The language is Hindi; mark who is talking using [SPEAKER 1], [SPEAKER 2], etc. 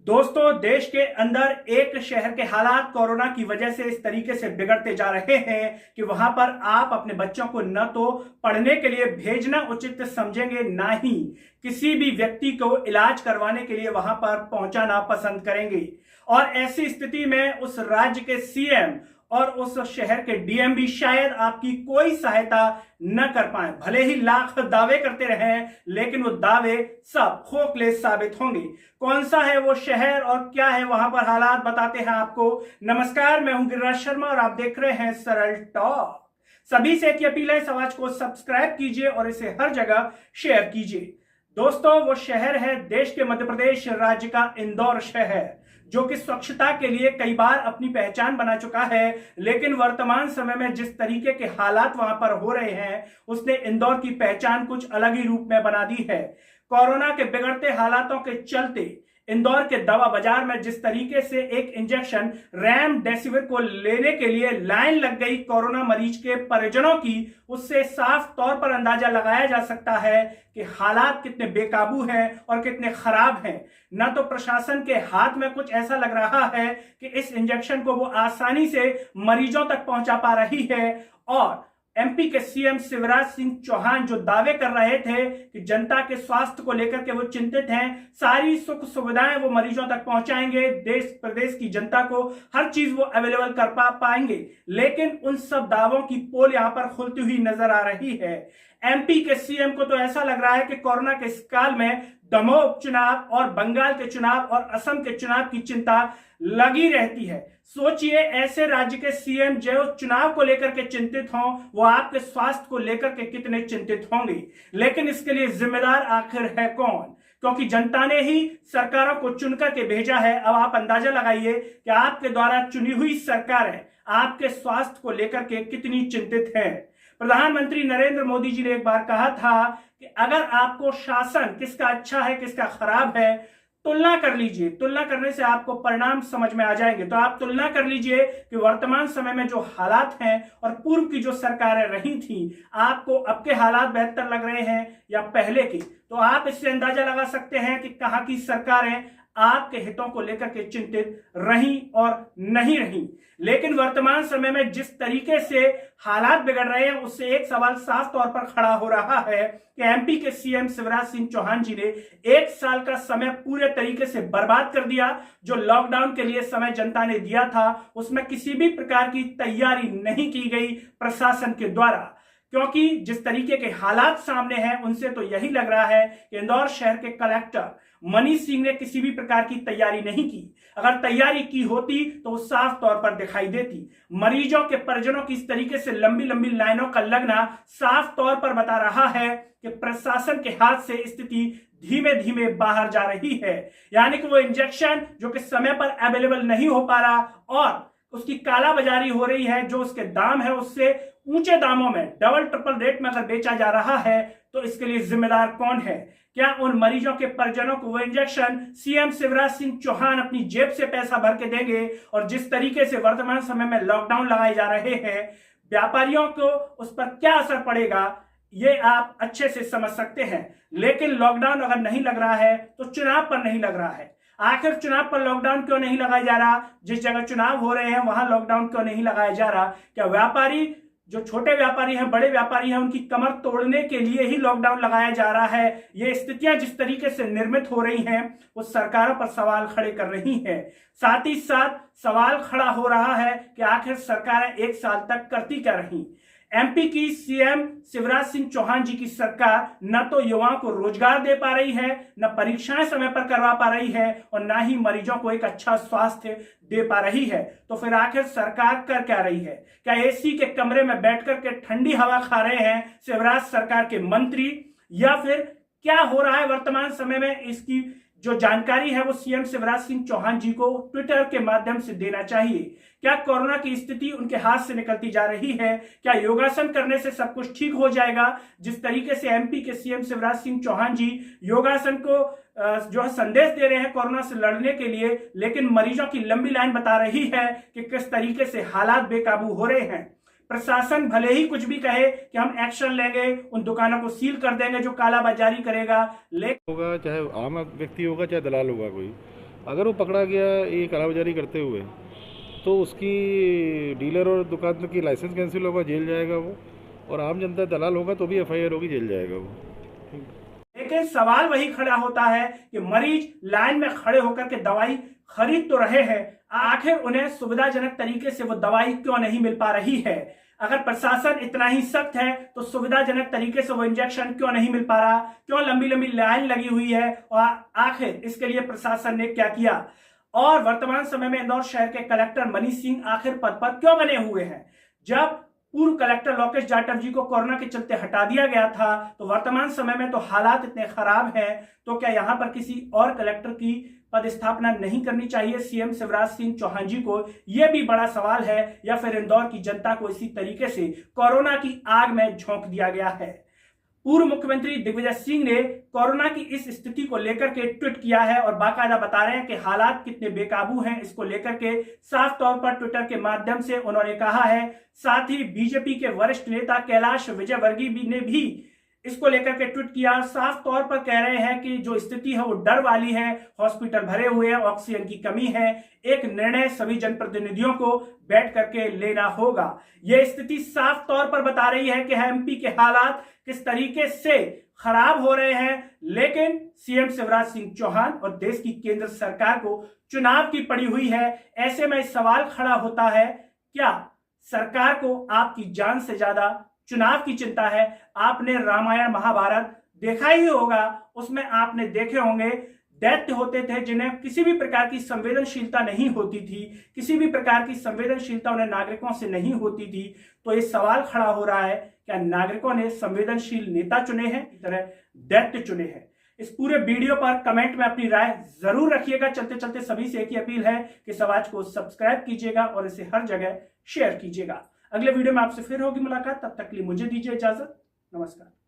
[SPEAKER 1] दोस्तों, देश के अंदर एक शहर के हालात कोरोना की वजह से इस तरीके से बिगड़ते जा रहे हैं कि वहां पर आप अपने बच्चों को न तो पढ़ने के लिए भेजना उचित समझेंगे, ना ही किसी भी व्यक्ति को इलाज करवाने के लिए वहां पर पहुंचाना पसंद करेंगे। और ऐसी स्थिति में उस राज्य के सीएम और उस शहर के डीएम भी शायद आपकी कोई सहायता न कर पाए। भले ही लाख दावे करते रहें, लेकिन वो दावे सब खोखले साबित होंगे। कौन सा है वो शहर और क्या है वहां पर हालात, बताते हैं आपको। नमस्कार, मैं हूं गिरिराज शर्मा और आप देख रहे हैं सरल टॉक। सभी से एक अपील है, इस आवाज को सब्सक्राइब कीजिए और इसे हर जगह शेयर कीजिए। दोस्तों, वो शहर है देश के मध्य प्रदेश राज्य का इंदौर शहर, जो कि स्वच्छता के लिए कई बार अपनी पहचान बना चुका है। लेकिन वर्तमान समय में जिस तरीके के हालात वहां पर हो रहे हैं, उसने इंदौर की पहचान कुछ अलग ही रूप में बना दी है। कोरोना के बिगड़ते हालातों के चलते इंदौर के दवा बाजार में जिस तरीके से एक इंजेक्शन रेमडेसिविर को लेने के लिए लाइन लग गई कोरोना मरीज के परिजनों की, उससे साफ तौर पर अंदाजा लगाया जा सकता है कि हालात कितने बेकाबू हैं और कितने खराब हैं। न तो प्रशासन के हाथ में कुछ ऐसा लग रहा है कि इस इंजेक्शन को वो आसानी से मरीजों तक पहुंचा पा रही है, और एमपी के सीएम शिवराज सिंह चौहान जो दावे कर रहे थे कि जनता के स्वास्थ्य को लेकर के वो चिंतित हैं, सारी सुख सुविधाएं वो मरीजों तक पहुंचाएंगे, देश प्रदेश की जनता को हर चीज वो अवेलेबल कर पाएंगे, लेकिन उन सब दावों की पोल यहां पर खुलती हुई नजर आ रही है। एमपी के सीएम को तो ऐसा लग रहा है कि कोरोना के इस काल में दमोह उपचुनाव और बंगाल के चुनाव और असम के चुनाव की चिंता लगी रहती है। सोचिए, ऐसे राज्य के सीएम जो चुनाव को लेकर के चिंतित हों, वो आपके स्वास्थ्य को लेकर के कितने चिंतित होंगे। लेकिन इसके लिए जिम्मेदार आखिर है कौन? क्योंकि जनता ने ही सरकारों को चुनकर के भेजा है। अब आप अंदाजा लगाइए कि आपके द्वारा चुनी हुई सरकारें आपके स्वास्थ्य को लेकर के कितनी चिंतित है। प्रधानमंत्री नरेंद्र मोदी जी ने एक बार कहा था कि अगर आपको शासन किसका अच्छा है किसका खराब है, तुलना कर लीजिए। तुलना करने से आपको परिणाम समझ में आ जाएंगे। तो आप तुलना कर लीजिए कि वर्तमान समय में जो हालात हैं और पूर्व की जो सरकारें रही थी, आपको अब के हालात बेहतर लग रहे हैं या पहले की। तो आप इससे अंदाजा लगा सकते हैं कि कहां की सरकारें आपके हितों को लेकर के चिंतित रही और नहीं रही। लेकिन वर्तमान समय में जिस तरीके से हालात बिगड़ रहे हैं, उससे एक सवाल साफ तौर पर खड़ा हो रहा है कि एमपी के सीएम शिवराज सिंह चौहान जी ने 1 साल का समय पूरे तरीके से बर्बाद कर दिया। जो लॉकडाउन के लिए समय जनता ने दिया था, उसमें किसी भी प्रकार की तैयारी नहीं की गई प्रशासन के द्वारा। क्योंकि जिस तरीके के हालात सामने हैं, उनसे तो यही लग रहा है कि इंदौर शहर के कलेक्टर मनीष सिंह ने किसी भी प्रकार की तैयारी नहीं की। अगर तैयारी की होती तो साफ तौर पर दिखाई देती। मरीजों के परिजनों की इस तरीके से लंबी लंबी लाइनों का लगना साफ तौर पर बता रहा है कि प्रशासन के हाथ से स्थिति धीमे धीमे बाहर जा रही है। यानी कि वो इंजेक्शन जो कि समय पर अवेलेबल नहीं हो पा रहा और उसकी कालाबाजारी हो रही है, जो उसके दाम है उससे ऊंचे दामों में डबल ट्रिपल रेट में अगर बेचा जा रहा है, तो इसके लिए जिम्मेदार कौन है? क्या उन मरीजों के परिजनों को वो इंजेक्शन सीएम शिवराज सिंह चौहान अपनी जेब से पैसा भर के देंगे? और जिस तरीके से वर्तमान समय में लॉकडाउन लगाए जा रहे हैं, व्यापारियों को उस पर क्या असर पड़ेगा, ये आप अच्छे से समझ सकते हैं। लेकिन लॉकडाउन अगर नहीं लग रहा है तो चुनाव पर नहीं लग रहा है। आखिर चुनाव पर लॉकडाउन क्यों नहीं लगाया जा रहा? जिस जगह चुनाव हो रहे हैं वहां लॉकडाउन क्यों नहीं लगाया जा रहा? क्या व्यापारी, जो छोटे व्यापारी हैं, बड़े व्यापारी हैं, उनकी कमर तोड़ने के लिए ही लॉकडाउन लगाया जा रहा है? ये स्थितियां जिस तरीके से निर्मित हो रही हैं, वो सरकारों पर सवाल खड़े कर रही हैं। साथ ही साथ सवाल खड़ा हो रहा है कि आखिर सरकारें 1 साल तक करती क्या रही? एमपी की सीएम शिवराज सिंह चौहान जी की सरकार न तो युवाओं को रोजगार दे पा रही है, न परीक्षाएं समय पर करवा पा रही है, और न ही मरीजों को एक अच्छा स्वास्थ्य दे पा रही है। तो फिर आखिर सरकार कर क्या रही है? क्या एसी के कमरे में बैठकर के ठंडी हवा खा रहे हैं शिवराज सरकार के मंत्री, या फिर क्या हो रहा है वर्तमान समय में? इसकी जो जानकारी है वो सीएम शिवराज सिंह चौहान जी को ट्विटर के माध्यम से देना चाहिए। क्या कोरोना की स्थिति उनके हाथ से निकलती जा रही है? क्या योगासन करने से सब कुछ ठीक हो जाएगा? जिस तरीके से एमपी के सीएम शिवराज सिंह चौहान जी योगासन को जो है संदेश दे रहे हैं कोरोना से लड़ने के लिए, लेकिन मरीजों की लंबी लाइन बता रही है कि किस तरीके से हालात बेकाबू हो रहे हैं। प्रशासन भले ही कुछ भी कहे कि हम एक्शन लेंगे, उन दुकानों को सील कर देंगे जो कालाबाजारी करेगा, लेकिन
[SPEAKER 2] होगा, चाहे आम व्यक्ति होगा चाहे दलाल होगा कोई, अगर वो पकड़ा गया ये कालाबाजारी करते हुए तो उसकी डीलर और दुकान की लाइसेंस कैंसिल होगा, जेल जाएगा वो, और आम जनता दलाल होगा तो भी एफआईआर होगी, जेल जाएगा वो।
[SPEAKER 1] लेकिन सवाल वही खड़ा होता है कि मरीज लाइन में खड़े होकर के दवाई खरीद तो रहे हैं, आखिर उन्हें सुविधाजनक तरीके से वो दवाई क्यों नहीं मिल पा रही है। अगर प्रशासन इतना ही सख्त है तो सुविधाजनक तरीके से वो इंजेक्शन क्यों नहीं मिल पा रहा, क्यों लंबी लंबी लाइन लगी हुई है, और आखिर इसके लिए प्रशासन ने क्या किया। और वर्तमान समय में इंदौर शहर के कलेक्टर मनीष सिंह आखिर पद पर क्यों बने हुए हैं। जब पूर्व कलेक्टर लोकेश जाटव जी को कोरोना के चलते हटा दिया गया था तो वर्तमान समय में तो हालात इतने खराब हैं, तो क्या यहां पर किसी और कलेक्टर की पदस्थापना नहीं करनी चाहिए सीएम शिवराज सिंह चौहान जी को? यह भी बड़ा सवाल है। या फिर इंदौर की जनता को इसी तरीके से कोरोना की आग में झोंक दिया गया है। पूर्व मुख्यमंत्री दिग्विजय सिंह ने कोरोना की इस स्थिति को लेकर के ट्वीट किया है और बाकायदा बता रहे हैं कि हालात कितने बेकाबू हैं। इसको लेकर के साफ तौर पर ट्विटर के माध्यम से उन्होंने कहा है। साथ ही बीजेपी के वरिष्ठ नेता कैलाश विजयवर्गीय ने भी इसको लेकर के ट्वीट किया। साफ तौर पर कह रहे हैं कि जो स्थिति है वो डर वाली है, हॉस्पिटल भरे हुए हैं, ऑक्सीजन की कमी है, एक निर्णय सभी जनप्रतिनिधियों को बैठ करके लेना होगा। यह स्थिति साफ तौर पर बता रही है कि एमपी के हालात किस तरीके से खराब हो रहे हैं। लेकिन सीएम शिवराज सिंह चौहान और देश की केंद्र सरकार को चुनाव की पड़ी हुई है। ऐसे में सवाल खड़ा होता है, क्या सरकार को आपकी जान से ज्यादा चुनाव की चिंता है? आपने रामायण महाभारत देखा ही होगा, उसमें आपने देखे होंगे दैत्य होते थे जिन्हें किसी भी प्रकार की संवेदनशीलता नहीं होती थी, किसी भी प्रकार की संवेदनशीलता उन्हें नागरिकों से नहीं होती थी। तो ये सवाल खड़ा हो रहा है, क्या नागरिकों ने संवेदनशील नेता चुने हैं, इस तरह दैत्य चुने हैं? इस पूरे वीडियो पर कमेंट में अपनी राय जरूर रखिएगा। चलते चलते सभी से एक ही अपील है कि समाज को सब्सक्राइब कीजिएगा और इसे हर जगह शेयर कीजिएगा। अगले वीडियो में आपसे फिर होगी मुलाकात, तब तक के लिए मुझे दीजिए इजाजत। नमस्कार।